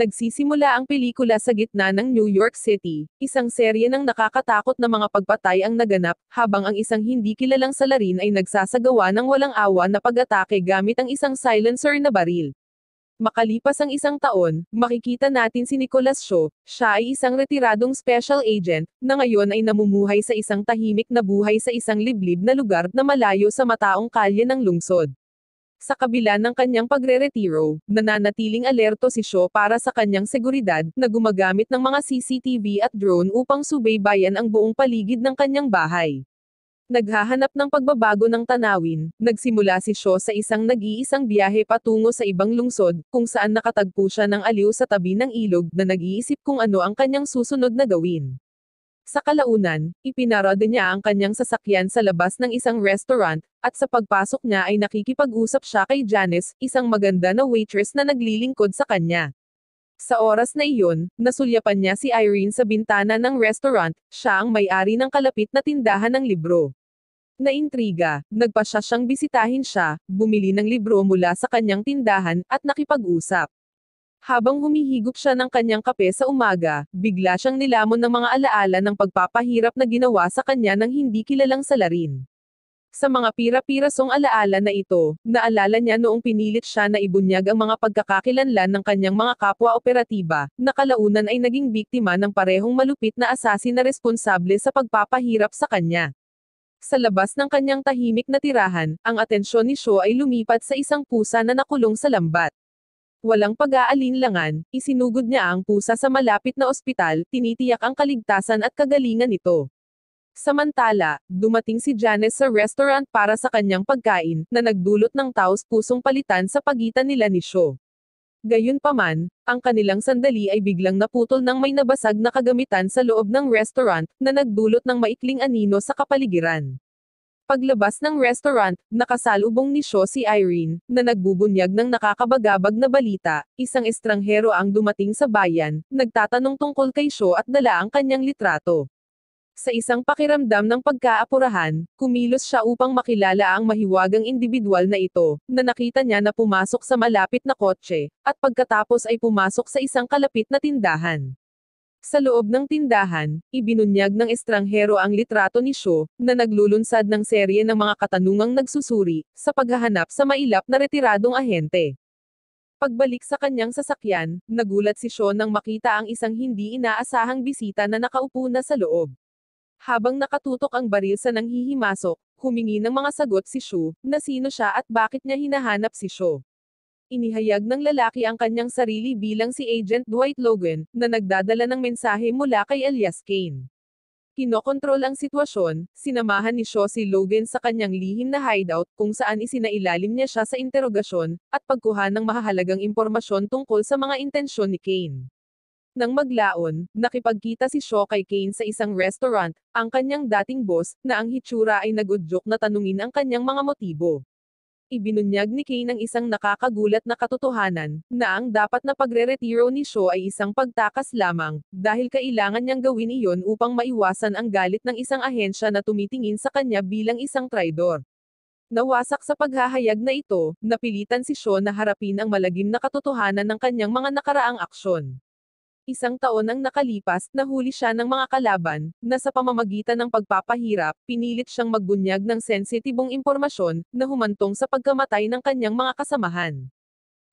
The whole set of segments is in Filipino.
Nagsisimula ang pelikula sa gitna ng New York City, isang serye ng nakakatakot na mga pagpatay ang naganap, habang ang isang hindi kilalang salarin ay nagsasagawa ng walang awa na pag-atake gamit ang isang silencer na baril. Makalipas ang isang taon, makikita natin si Nicolas Shaw, siya ay isang retiradong special agent, na ngayon ay namumuhay sa isang tahimik na buhay sa isang liblib na lugar na malayo sa mataong kalye ng lungsod. Sa kabila ng kanyang pagre-retiro, nananatiling alerto si Shaw para sa kanyang seguridad, na gumagamit ng mga CCTV at drone upang subaybayan ang buong paligid ng kanyang bahay. Naghahanap ng pagbabago ng tanawin, nagsimula si Shaw sa isang nag-iisang biyahe patungo sa ibang lungsod, kung saan nakatagpo siya ng aliw sa tabi ng ilog na nag-iisip kung ano ang kanyang susunod na gawin. Sa kalaunan, ipinarada niya ang kanyang sasakyan sa labas ng isang restaurant, at sa pagpasok niya ay nakikipag-usap siya kay Janice, isang maganda na waitress na naglilingkod sa kanya. Sa oras na iyon, nasulyapan niya si Irene sa bintana ng restaurant, siya ang may-ari ng kalapit na tindahan ng libro. Naintriga, nagpasya siyang bisitahin siya, bumili ng libro mula sa kanyang tindahan, at nakipag-usap. Habang humihigop siya ng kanyang kape sa umaga, bigla siyang nilamon ng mga alaala ng pagpapahirap na ginawa sa kanya ng hindi kilalang salarin. Sa mga pira-pirasong alaala na ito, naalala niya noong pinilit siya na ibunyag ang mga pagkakakilanlan ng kanyang mga kapwa operatiba, na kalaunan ay naging biktima ng parehong malupit na asasin na responsable sa pagpapahirap sa kanya. Sa labas ng kanyang tahimik na tirahan, ang atensyon ni Shaw ay lumipat sa isang pusa na nakulong sa lambat. Walang pag-aalinlangan, isinugod niya ang pusa sa malapit na ospital, tinitiyak ang kaligtasan at kagalingan nito. Samantala, dumating si Janice sa restaurant para sa kanyang pagkain, na nagdulot ng taos-pusong palitan sa pagitan nila ni Shaw. Gayunpaman, ang kanilang sandali ay biglang naputol ng may nabasag na kagamitan sa loob ng restaurant, na nagdulot ng maikling anino sa kapaligiran. Paglabas ng restaurant, nakasalubong ni Shaw si Irene, na nagbubunyag ng nakakabagabag na balita, isang estranghero ang dumating sa bayan, nagtatanong tungkol kay Shaw at dala ang kanyang litrato. Sa isang pakiramdam ng pagkaapurahan, kumilos siya upang makilala ang mahiwagang individual na ito, na nakita niya na pumasok sa malapit na kotse, at pagkatapos ay pumasok sa isang kalapit na tindahan. Sa loob ng tindahan, ibinunyag ng estranghero ang litrato ni Shaw, na naglulunsad ng serye ng mga katanungang nagsusuri, sa paghahanap sa mailap na retiradong ahente. Pagbalik sa kanyang sasakyan, nagulat si Shaw nang makita ang isang hindi inaasahang bisita na nakaupo na sa loob. Habang nakatutok ang baril sa nanghihimasok, humingi ng mga sagot si Shaw, na sino siya at bakit niya hinahanap si Shaw. Inihayag ng lalaki ang kanyang sarili bilang si Agent Dwight Logan, na nagdadala ng mensahe mula kay alias Kane. Kinokontrol ang sitwasyon, sinamahan ni Shaw si Logan sa kanyang lihim na hideout, kung saan isinailalim niya siya sa interogasyon, at pagkuha ng mahahalagang impormasyon tungkol sa mga intensyon ni Kane. Nang maglaon, nakipagkita si Shaw kay Kane sa isang restaurant, ang kanyang dating boss, na ang hitsura ay nagudyok na tanungin ang kanyang mga motibo. Ibinunyag ni Kane ang isang nakakagulat na katotohanan, na ang dapat na pagre-retiro ni Shaw ay isang pagtakas lamang, dahil kailangan niyang gawin iyon upang maiwasan ang galit ng isang ahensya na tumitingin sa kanya bilang isang traidor. Nawasak sa paghahayag na ito, napilitan si Shaw na harapin ang malagim na katotohanan ng kanyang mga nakaraang aksyon. Isang taon ang nakalipas, nahuli siya ng mga kalaban, na sa pamamagitan ng pagpapahirap, pinilit siyang magbunyag ng sensitibong impormasyon, na humantong sa pagkamatay ng kanyang mga kasamahan.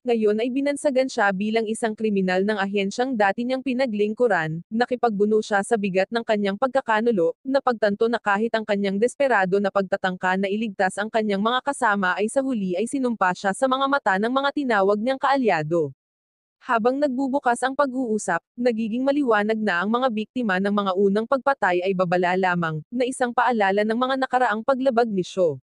Ngayon ay binansagan siya bilang isang kriminal ng ahensyang dati niyang pinaglingkuran, nakipagbuno siya sa bigat ng kanyang pagkakanulo, na pagtanto na kahit ang kanyang desperado na pagtatangka na iligtas ang kanyang mga kasama ay sa huli ay sinumpa siya sa mga mata ng mga tinawag niyang kaalyado. Habang nagbubukas ang pag-uusap, nagiging maliwanag na ang mga biktima ng mga unang pagpatay ay babala lamang, na isang paalala ng mga nakaraang paglabag ni Shaw.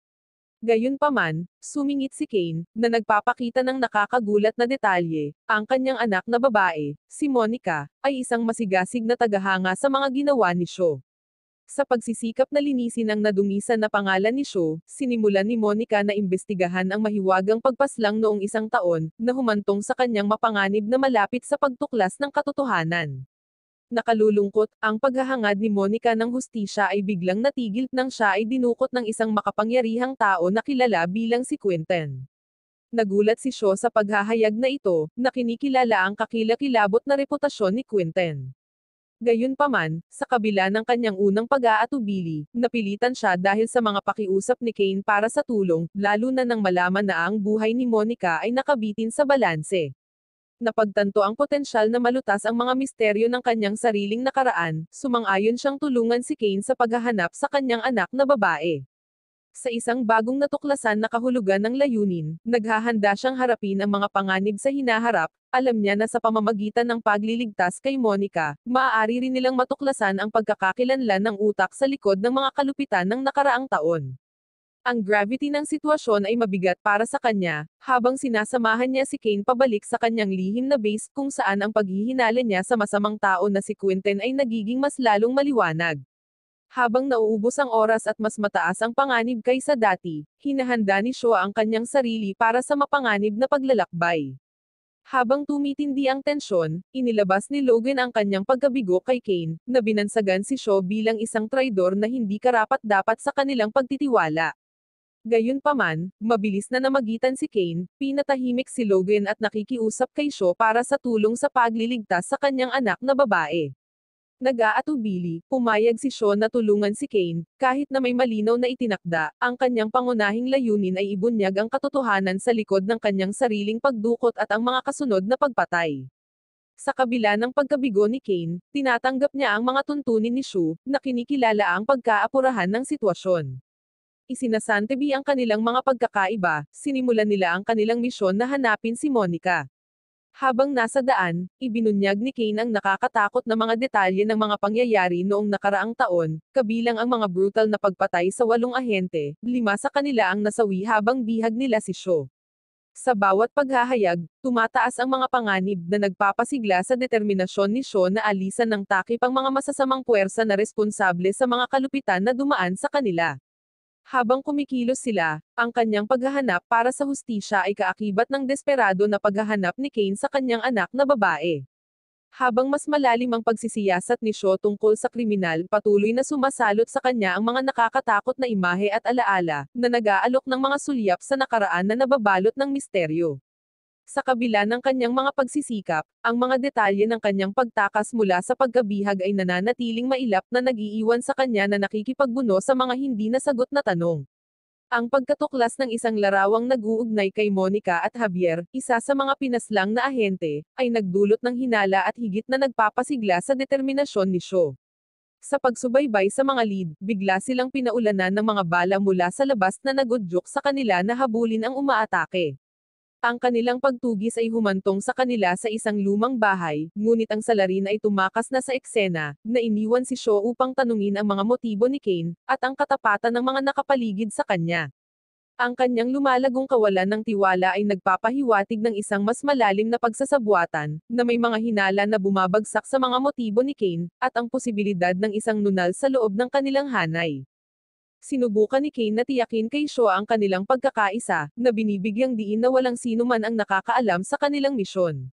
Gayunpaman, sumingit si Kane, na nagpapakita ng nakakagulat na detalye, ang kanyang anak na babae, si Monica, ay isang masigasig na tagahanga sa mga ginawa ni Shaw. Sa pagsisikap na linisin ang nadungisan na pangalan ni Shaw, sinimulan ni Monica na imbestigahan ang mahiwagang pagpaslang noong isang taon, na humantong sa kanyang mapanganib na malapit sa pagtuklas ng katotohanan. Nakalulungkot, ang paghahangad ni Monica ng hustisya ay biglang natigil nang siya ay dinukot ng isang makapangyarihang tao na kilala bilang si Quentin. Nagulat si Shaw sa paghahayag na ito, na kinikilala ang kakilakilabot na reputasyon ni Quinten. Gayunpaman, sa kabila ng kanyang unang pag-aatubili, napilitan siya dahil sa mga pakiusap ni Kane para sa tulong, lalo na nang malaman na ang buhay ni Monica ay nakabitin sa balanse. Napagtanto ang potensyal na malutas ang mga misteryo ng kanyang sariling nakaraan, sumang-ayon siyang tulungan si Kane sa paghahanap sa kanyang anak na babae. Sa isang bagong natuklasan na kahulugan ng layunin, naghahanda siyang harapin ang mga panganib sa hinaharap. Alam niya na sa pamamagitan ng pagliligtas kay Monica, maaari rin nilang matuklasan ang pagkakakilanlan ng utak sa likod ng mga kalupitan ng nakaraang taon. Ang gravity ng sitwasyon ay mabigat para sa kanya, habang sinasamahan niya si Kane pabalik sa kanyang lihim na base kung saan ang paghihinala niya sa masamang tao na si Quinten ay nagiging mas lalong maliwanag. Habang nauubos ang oras at mas mataas ang panganib kaysa dati, hinahanda ni Shaw ang kanyang sarili para sa mapanganib na paglalakbay. Habang tumitindi ang tensyon, inilabas ni Logan ang kanyang pagkabigo kay Kane, na binansagan si Shaw bilang isang traidor na hindi karapat-dapat sa kanilang pagtitiwala. Gayunpaman, mabilis na namagitan si Kane, pinatahimik si Logan at nakikiusap kay Shaw para sa tulong sa pagliligtas sa kanyang anak na babae. Nag-aatubili, pumayag si Shaw na tulungan si Kane, kahit na may malinaw na itinakda, ang kanyang pangunahing layunin ay ibunyag ang katotohanan sa likod ng kanyang sariling pagdukot at ang mga kasunod na pagpatay. Sa kabila ng pagkabigo ni Kane, tinatanggap niya ang mga tuntunin ni Shaw, na kinikilala ang pagkaapurahan ng sitwasyon. Isinasantabi ang kanilang mga pagkakaiba, sinimulan nila ang kanilang misyon na hanapin si Monica. Habang nasa daan, ibinunyag ni Kane ang nakakatakot na mga detalye ng mga pangyayari noong nakaraang taon, kabilang ang mga brutal na pagpatay sa 8 ahente, 5 sa kanila ang nasawi habang bihag nila si Shaw. Sa bawat paghahayag, tumataas ang mga panganib na nagpapasigla sa determinasyon ni Shaw na alisan ng takip ang mga masasamang puwersa na responsable sa mga kalupitan na dumaan sa kanila. Habang kumikilos sila, ang kanyang paghahanap para sa hustisya ay kaakibat ng desperado na paghahanap ni Kane sa kanyang anak na babae. Habang mas malalim ang pagsisiyasat ni Shaw tungkol sa kriminal, patuloy na sumasalot sa kanya ang mga nakakatakot na imahe at alaala, na nag-aalok ng mga sulyap sa nakaraan na nababalot ng misteryo. Sa kabila ng kanyang mga pagsisikap, ang mga detalye ng kanyang pagtakas mula sa pagkabihag ay nananatiling mailap na nag-iiwan sa kanya na nakikipagbuno sa mga hindi nasagot na tanong. Ang pagkatuklas ng isang larawang nag-uugnay kay Monica at Javier, isa sa mga pinaslang na ahente, ay nagdulot ng hinala at higit na nagpapasigla sa determinasyon ni Shaw. Sa pagsubaybay sa mga lead, bigla silang pinaulanan ng mga bala mula sa labas na nagudyok sa kanila na habulin ang umaatake. Ang kanilang pagtugis ay humantong sa kanila sa isang lumang bahay, ngunit ang salarin ay tumakas na sa eksena, na iniwan si Shaw upang tanungin ang mga motibo ni Kane, at ang katapatan ng mga nakapaligid sa kanya. Ang kanyang lumalagong kawalan ng tiwala ay nagpapahiwatig ng isang mas malalim na pagsasabwatan, na may mga hinala na bumabagsak sa mga motibo ni Kane, at ang posibilidad ng isang nunal sa loob ng kanilang hanay. Sinubukan ni Kane na tiyakin kay Shaw ang kanilang pagkakaisa, na binibigyang diin na walang sino man ang nakakaalam sa kanilang misyon.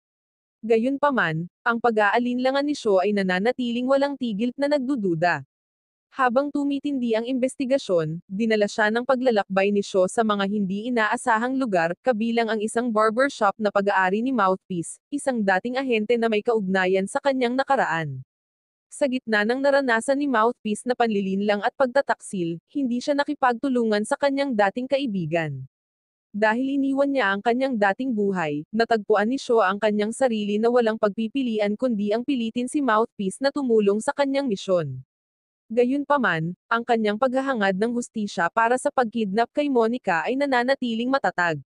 Gayunpaman, ang pag-aalinlangan ni Shaw ay nananatiling walang tigil na nagdududa. Habang tumitindi ang investigasyon, dinala siya ng paglalakbay ni Shaw sa mga hindi inaasahang lugar, kabilang ang isang barbershop na pag-aari ni Mouthpiece, isang dating ahente na may kaugnayan sa kanyang nakaraan. Sa gitna ng naranasan ni Mouthpiece na panlilinlang at pagtataksil, hindi siya nakipagtulungan sa kanyang dating kaibigan. Dahil iniwan niya ang kanyang dating buhay, natagpuan ni Shaw ang kanyang sarili na walang pagpipilian kundi ang pilitin si Mouthpiece na tumulong sa kanyang misyon. Gayunpaman, ang kanyang paghahangad ng hustisya para sa pagkidnap kay Monica ay nananatiling matatag.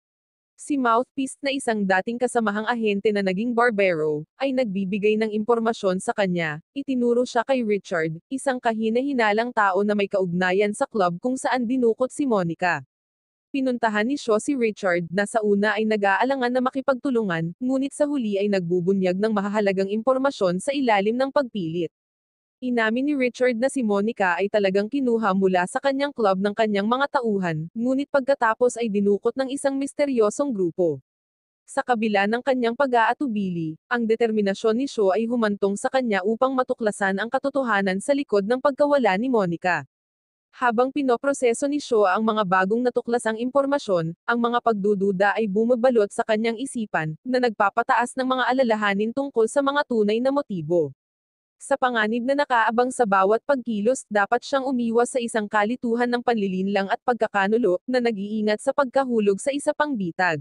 Si Mouthpiece na isang dating kasamahang ahente na naging barbero, ay nagbibigay ng impormasyon sa kanya. Itinuro siya kay Richard, isang kahina-hinalang tao na may kaugnayan sa club kung saan dinukot si Monica. Pinuntahan ni Shaw si Richard, na sa una ay nag-aalangan na makipagtulungan, ngunit sa huli ay nagbubunyag ng mahahalagang impormasyon sa ilalim ng pagpilit. Inamin ni Richard na si Monica ay talagang kinuha mula sa kanyang club ng kanyang mga tauhan, ngunit pagkatapos ay dinukot ng isang misteryosong grupo. Sa kabila ng kanyang pag-aatubili, ang determinasyon ni Shaw ay humantong sa kanya upang matuklasan ang katotohanan sa likod ng pagkawala ni Monica. Habang pinoproseso ni Shaw ang mga bagong natuklasang impormasyon, ang mga pagdududa ay bumabalot sa kanyang isipan, na nagpapataas ng mga alalahanin tungkol sa mga tunay na motibo. Sa panganib na nakaabang sa bawat pagkilos, dapat siyang umiwas sa isang kalituhan ng panlilinlang at pagkakanulo, na nag-iingat sa pagkahulog sa isa pang bitag.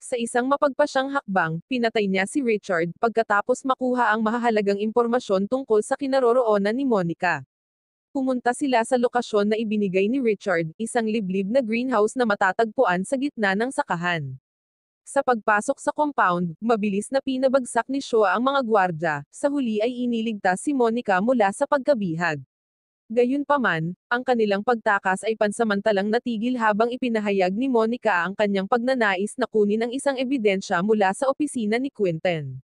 Sa isang mapagpasyang hakbang, pinatay niya si Richard, pagkatapos makuha ang mahahalagang impormasyon tungkol sa kinaroroonan ni Monica. Pumunta sila sa lokasyon na ibinigay ni Richard, isang liblib na greenhouse na matatagpuan sa gitna ng sakahan. Sa pagpasok sa compound, mabilis na pinabagsak ni Shaw ang mga gwardya, sa huli ay iniligtas si Monica mula sa pagkabihag. Gayunpaman, ang kanilang pagtakas ay pansamantalang natigil habang ipinahayag ni Monica ang kanyang pagnanais na kunin ang isang ebidensya mula sa opisina ni Quentin.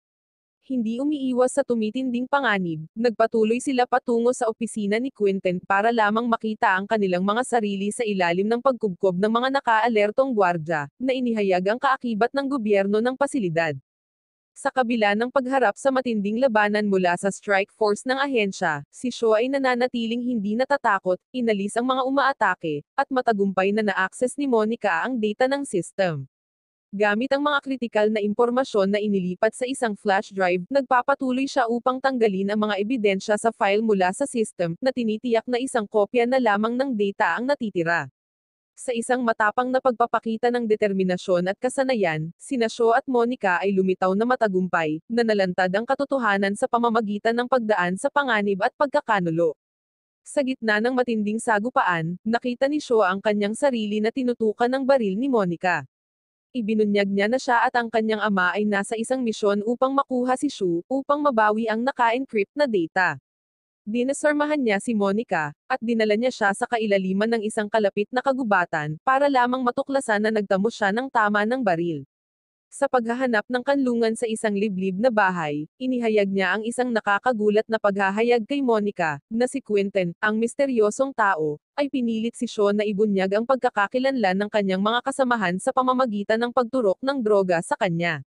Hindi umiiwas sa tumitinding panganib, nagpatuloy sila patungo sa opisina ni Quentin para lamang makita ang kanilang mga sarili sa ilalim ng pagkubkob ng mga naka-alertong gwardya, na inihayag ang kaakibat ng gobyerno ng pasilidad. Sa kabila ng pagharap sa matinding labanan mula sa strike force ng ahensya, si Shaw ay nananatiling hindi natatakot, inalis ang mga umaatake, at matagumpay na na-access ni Monica ang data ng system. Gamit ang mga kritikal na impormasyon na inilipat sa isang flash drive, nagpapatuloy siya upang tanggalin ang mga ebidensya sa file mula sa system, na tinitiyak na isang kopya na lamang ng data ang natitira. Sa isang matapang na pagpapakita ng determinasyon at kasanayan, sina Shaw at Monica ay lumitaw na matagumpay, na nalantad ang katotohanan sa pamamagitan ng pagdaan sa panganib at pagkakanulo. Sa gitna ng matinding sagupaan, nakita ni Shaw ang kanyang sarili na tinutukan ng baril ni Monica. Ibinunyag niya na siya at ang kanyang ama ay nasa isang misyon upang makuha si Shu, upang mabawi ang naka-encrypt na data. Dinasormahan niya si Monica, at dinala niya siya sa kailaliman ng isang kalapit na kagubatan, para lamang matuklasan na nagtamo siya ng tama ng baril. Sa paghahanap ng kanlungan sa isang liblib na bahay, inihayag niya ang isang nakakagulat na paghahayag kay Monica, na si Quentin, ang misteryosong tao, ay pinilit si Shaw na ibunyag ang pagkakakilanlan ng kanyang mga kasamahan sa pamamagitan ng pagturok ng droga sa kanya.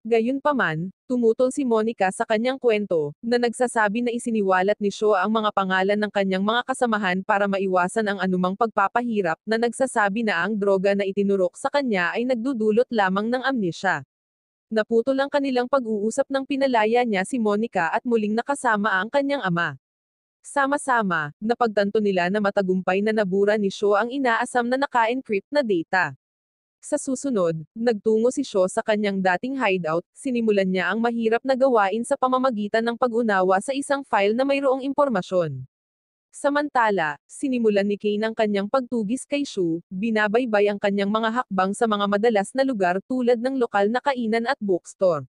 Gayunpaman, tumutol si Monica sa kanyang kwento, na nagsasabi na isiniwalat ni Shaw ang mga pangalan ng kanyang mga kasamahan para maiwasan ang anumang pagpapahirap, na nagsasabi na ang droga na itinurok sa kanya ay nagdudulot lamang ng amnesia. Naputol ang kanilang pag-uusap nang pinalaya niya si Monica at muling nakasama ang kanyang ama. Sama-sama, napagtanto nila na matagumpay na nabura ni Shaw ang inaasam na naka-encrypt na data. Sa susunod, nagtungo si Shaw sa kanyang dating hideout, sinimulan niya ang mahirap na gawain sa pamamagitan ng pag-unawa sa isang file na mayroong impormasyon. Samantala, sinimulan ni Kane ang kanyang pagtugis kay Shu, binabaybay ang kanyang mga hakbang sa mga madalas na lugar tulad ng lokal na kainan at bookstore.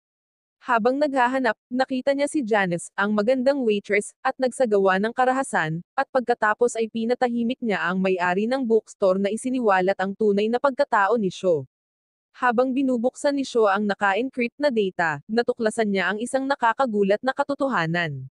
Habang naghahanap, nakita niya si Janice, ang magandang waitress, at nagsagawa ng karahasan, at pagkatapos ay pinatahimik niya ang may-ari ng bookstore na isiniwalat ang tunay na pagkatao ni Shaw. Habang binubuksan ni Shaw ang naka-encrypt na data, natuklasan niya ang isang nakakagulat na katotohanan.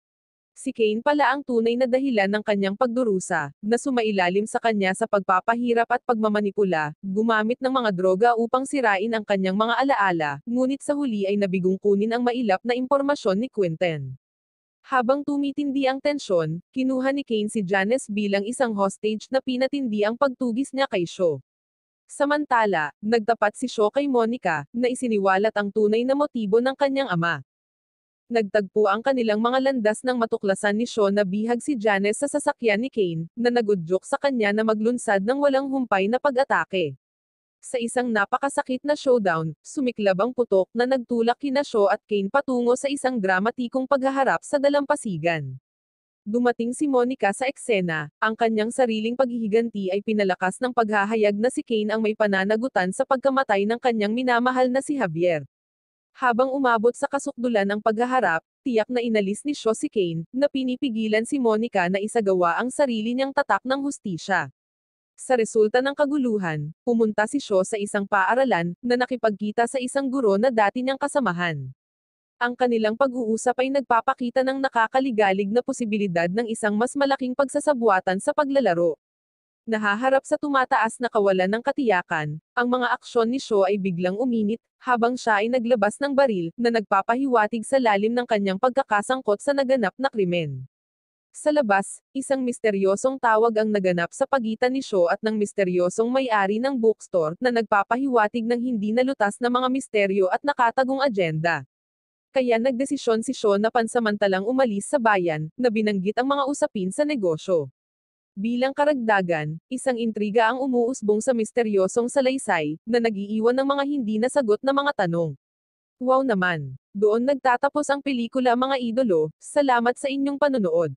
Si Kane pala ang tunay na dahilan ng kanyang pagdurusa, na sumailalim sa kanya sa pagpapahirap at pagmamanipula, gumamit ng mga droga upang sirain ang kanyang mga alaala, ngunit sa huli ay nabigong kunin ang mailap na impormasyon ni Quentin. Habang tumitindi ang tensyon, kinuha ni Kane si Janice bilang isang hostage na pinatindi ang pagtugis niya kay Shaw. Samantala, nagtapat si Shaw kay Monica, na isiniwalat ang tunay na motibo ng kanyang ama. Nagtagpo ang kanilang mga landas nang matuklasan ni Shaw na bihag si Janice sa sasakyan ni Kane, na nagudyok sa kanya na maglunsad ng walang humpay na pag-atake. Sa isang napakasakit na showdown, sumiklab ang putok na nagtulak kina Shaw at Kane patungo sa isang dramatikong paghaharap sa dalampasigan. Dumating si Monica sa eksena, ang kanyang sariling paghihiganti ay pinalakas ng paghahayag na si Kane ang may pananagutan sa pagkamatay ng kanyang minamahal na si Javier. Habang umabot sa kasukdulan ang paghaharap, tiyak na inalis ni Shaw si Kane, na pinipigilan si Monica na isagawa ang sarili niyang tatak ng hustisya. Sa resulta ng kaguluhan, pumunta si Shaw sa isang paaralan, na nakipagkita sa isang guro na dati niyang kasamahan. Ang kanilang pag-uusap ay nagpapakita ng nakakaligalig na posibilidad ng isang mas malaking pagsasabuatan sa paglalaro. Nahaharap sa tumataas na kawalan ng katiyakan, ang mga aksyon ni Shaw ay biglang uminit, habang siya ay naglabas ng baril, na nagpapahiwatig sa lalim ng kanyang pagkakasangkot sa naganap na krimen. Sa labas, isang misteryosong tawag ang naganap sa pagitan ni Shaw at ng misteryosong may-ari ng bookstore na nagpapahiwatig ng hindi nalutas na mga misteryo at nakatagong agenda. Kaya nagdesisyon si Shaw na pansamantalang umalis sa bayan, na binanggit ang mga usapin sa negosyo. Bilang karagdagan, isang intriga ang umuusbong sa misteryosong salaysay, na nag-iiwan ng mga hindi nasagot na mga tanong. Wow naman! Doon nagtatapos ang pelikula mga idolo, salamat sa inyong panonood.